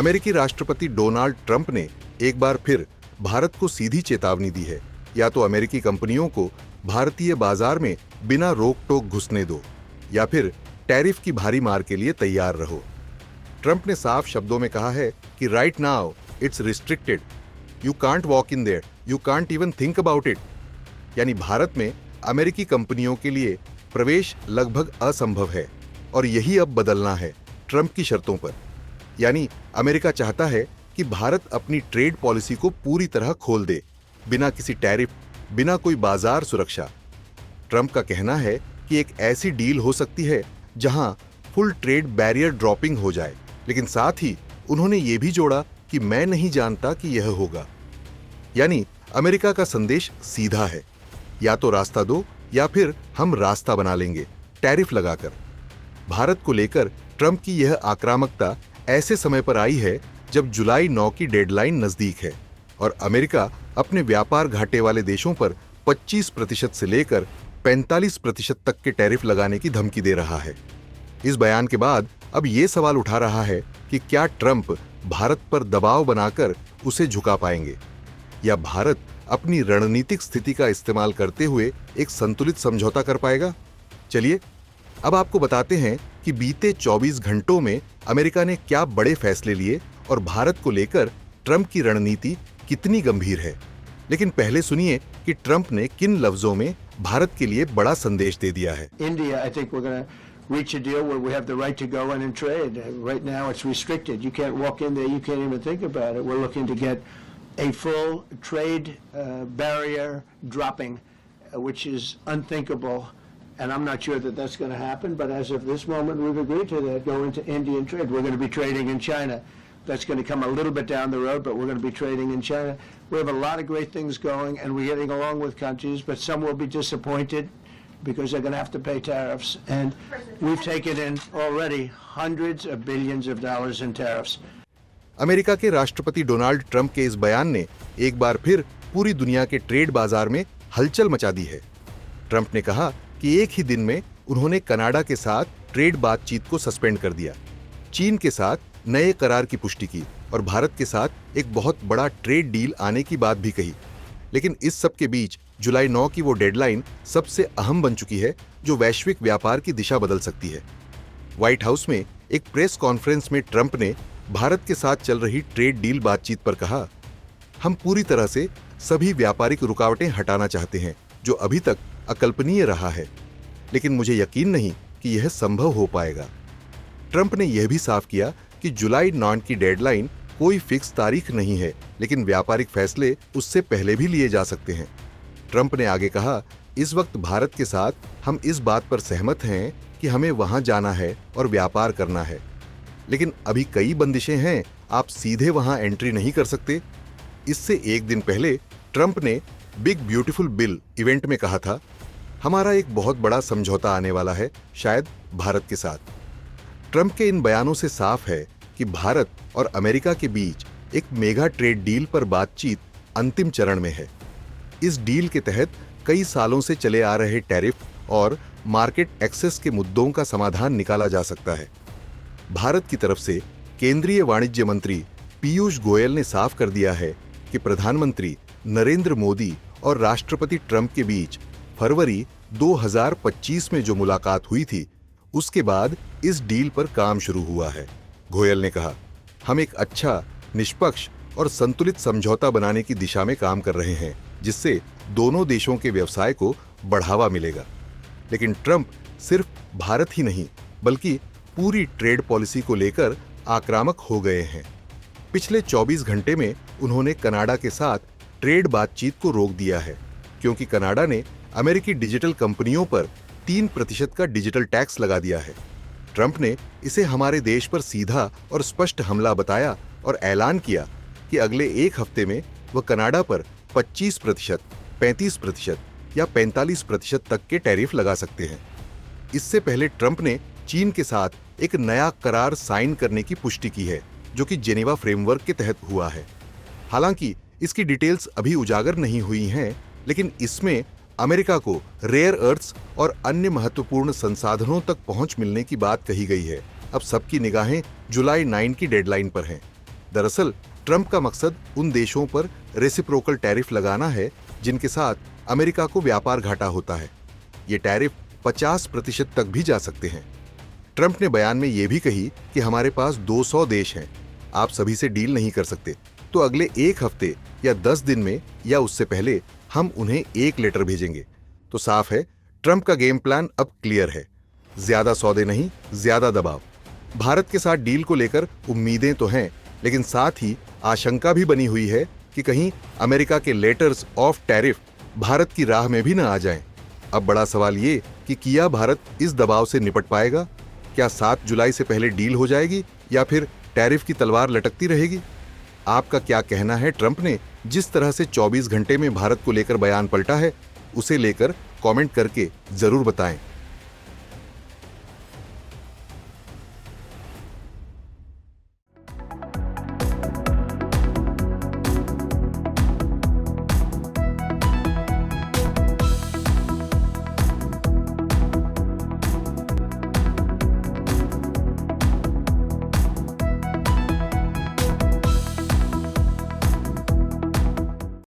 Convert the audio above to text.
अमेरिकी राष्ट्रपति Donald Trump ने एक बार फिर भारत को सीधी चेतावनी दी है, या तो अमेरिकी कंपनियों को भारतीय बाजार में बिना रोक टोक घुसने दो या फिर टैरिफ की भारी मार के लिए तैयार रहो। ट्रंप ने साफ शब्दों में कहा है कि right now it's restricted, you can't walk in their, you can't even think about it. यानी भारत में अमेरिकी कंपनियों के लिए प्रवेश लगभग असंभव है और यही अब बदलना है ट्रंप की शर्तों पर। यानी अमेरिका चाहता है कि भारत अपनी ट्रेड पॉलिसी को पूरी तरह खोल दे, बिना किसी टैरिफ, बिना कोई बाजार सुरक्षा। ट्रंप का कहना है कि एक ऐसी डील हो सकती है जहां फुल ट्रेड बैरियर ड्रॉपिंग हो जाए, लेकिन साथ ही उन्होंने ये भी जोड़ा कि मैं नहीं जानता कि यह होगा। यानी अमेरिका का संदेश सीधा है, या तो रास्ता दो या फिर हम रास्ता बना लेंगे टैरिफ लगाकर। भारत को लेकर ट्रंप की यह आक्रामकता ऐसे समय पर आई है जब जुलाई 9 की डेडलाइन नजदीक है और अमेरिका अपने व्यापार घाटे वाले देशों पर 25% से लेकर 45% तक के टैरिफ लगाने की धमकी दे रहा है। इस बयान के बाद अब ये सवाल उठा रहा है कि क्या ट्रंप भारत पर दबाव बनाकर उसे झुका पाएंगे, या भारत अपनी रणनीतिक स्थिति का इस्तेमाल करते हुए एक संतुलित समझौता कर पाएगा। चलिए अब आपको बताते हैं कि बीते 24 घंटों में अमेरिका ने क्या बड़े फैसले लिए और भारत को लेकर ट्रंप की रणनीति कितनी गंभीर है। लेकिन पहले सुनिए कि ट्रंप ने किन लफ्जों में भारत के लिए बड़ा संदेश दे दिया है। India, I think we're going to reach a deal where we have the right to go in and trade. Right now it's restricted. You can't walk in there, you can't even think about it. We're looking to get a full trade barrier dropping, which is unthinkable. And I'm not sure that that's going to happen, but as of this moment, we've agreed to that, go into Indian trade. We're going to be trading in China. That's going to come a little bit down the road, but we're going to be trading in China. We have a lot of great things going, and we're getting along with countries, but some will be disappointed because they're going to have to pay tariffs. And we've taken in already hundreds of billions of dollars in tariffs. America के राष्ट्रपति Donald Trump के इस बयान ने एक बार फिर पूरी दुनिया के ट्रेड बाजार में हलचल मचा दी है। ट्रंप ने कहा कि एक ही दिन में उन्होंने कनाडा के साथ ट्रेड बातचीत को सस्पेंड कर दिया, चीन के साथ नए करार की पुष्टि की और भारत के साथ एक बहुत बड़ा ट्रेड डील आने की बात भी कही। लेकिन इस सब के बीच जुलाई 9 की वो डेडलाइन सबसे अहम बन चुकी है जो वैश्विक व्यापार की दिशा बदल सकती है। व्हाइट हाउस में एक प्रेस कॉन्फ्रेंस में ट्रंप ने भारत के साथ चल रही ट्रेड डील बातचीत पर कहा, हम पूरी तरह से सभी व्यापारिक रुकावटें हटाना चाहते हैं जो अभी तक अकल्पनीय रहा है, लेकिन मुझे यकीन नहीं कि यह संभव हो पाएगा। ट्रंप ने यह भी साफ किया कि जुलाई 9 की डेडलाइन कोई फिक्स तारीख नहीं है, लेकिन व्यापारिक फैसले उससे पहले भी लिए जा सकते हैं। ट्रंप ने आगे कहा, इस वक्त भारत के साथ हम इस बात पर सहमत हैं कि हमें वहां जाना है और व्यापार करना है, लेकिन अभी कई बंदिशें हैं, आप सीधे वहां एंट्री नहीं कर सकते। इससे एक दिन पहले ट्रंप ने बिग ब्यूटीफुल बिल इवेंट में कहा था, हमारा एक बहुत बड़ा समझौता आने वाला है शायद भारत के साथ। ट्रंप के इन बयानों से साफ है कि भारत और अमेरिका के बीच एक मेगा ट्रेड डील पर बातचीत अंतिम चरण में है। इस डील के तहत कई सालों से चले आ रहे टैरिफ और मार्केट एक्सेस के मुद्दों का समाधान निकाला जा सकता है। भारत की तरफ से केंद्रीय वाणिज्य मंत्री पीयूष गोयल ने साफ कर दिया है कि प्रधानमंत्री नरेंद्र मोदी और राष्ट्रपति ट्रंप के बीच फरवरी 2025 में जो मुलाकात हुई थी, उसके बाद इस डील पर काम शुरू हुआ है। गोयल ने कहा, हम एक अच्छा, निष्पक्ष और संतुलित समझौता बनाने की दिशा में काम कर रहे हैं, जिससे दोनों देशों के व्यवसाय को बढ़ावा मिलेगा। लेकिन ट्रंप सिर्फ भारत ही नहीं, बल्कि पूरी ट्रेड पॉलिसी को लेकर आक्रामक हो गए हैं। पिछले 24 घंटे में उन्होंने कनाडा के साथ ट्रेड बातचीत को रोक दिया है, क्योंकि कनाडा ने अमेरिकी डिजिटल कंपनियों पर 3% का डिजिटल टैक्स लगा दिया है। ट्रंप ने इसे हमारे देश पर सीधा और स्पष्ट हमला बताया और ऐलान किया कि अगले एक हफ्ते में वह कनाडा पर 25%, 35% या 45% तक के टैरिफ लगा सकते हैं। इससे पहले ट्रंप ने चीन के साथ एक नया करार साइन करने की पुष्टि की है, जो कि जेनेवा फ्रेमवर्क के तहत हुआ है। हालांकि इसकी डिटेल्स अभी उजागर नहीं हुई हैं, लेकिन इसमें अमेरिका को रेयर अर्थ्स और अन्य महत्वपूर्ण संसाधनों तक पहुंच मिलने की बात कही गई है। अब सबकी निगाहें जुलाई 9 की डेडलाइन पर हैं। दरअसल ट्रंप का मकसद उन देशों पर रेसिप्रोकल टैरिफ लगाना है जिनके साथ अमेरिका को व्यापार घाटा होता है। ये टैरिफ 50% तक भी जा सकते हैं। ट्रंप ने बयान में यह भी कही कि हमारे पास 200 देश हैं, आप सभी से डील नहीं कर सकते, तो अगले 1 हफ्ते या 10 दिन में या उससे पहले हम उन्हें एक लेटर भेजेंगे। तो साफ है, ट्रंप का गेम प्लान अब क्लियर है। ज्यादा सौदे नहीं, ज्यादा दबाव। भारत के साथ डील को लेकर उम्मीदें तो हैं, लेकिन साथ ही आशंका भी बनी हुई है कि कहीं अमेरिका के लेटर्स ऑफ टैरिफ भारत की राह में भी न आ जाएं। अब बड़ा सवाल ये कि क्या भारत इस दबाव से निपट पाएगा? क्या 7 जुलाई से पहले डील हो जाएगी या फिर टैरिफ की तलवार लटकती रहेगी? आपका क्या कहना है? ट्रंप ने जिस तरह से 24 घंटे में भारत को लेकर बयान पलटा है, उसे लेकर कमेंट करके जरूर बताएं।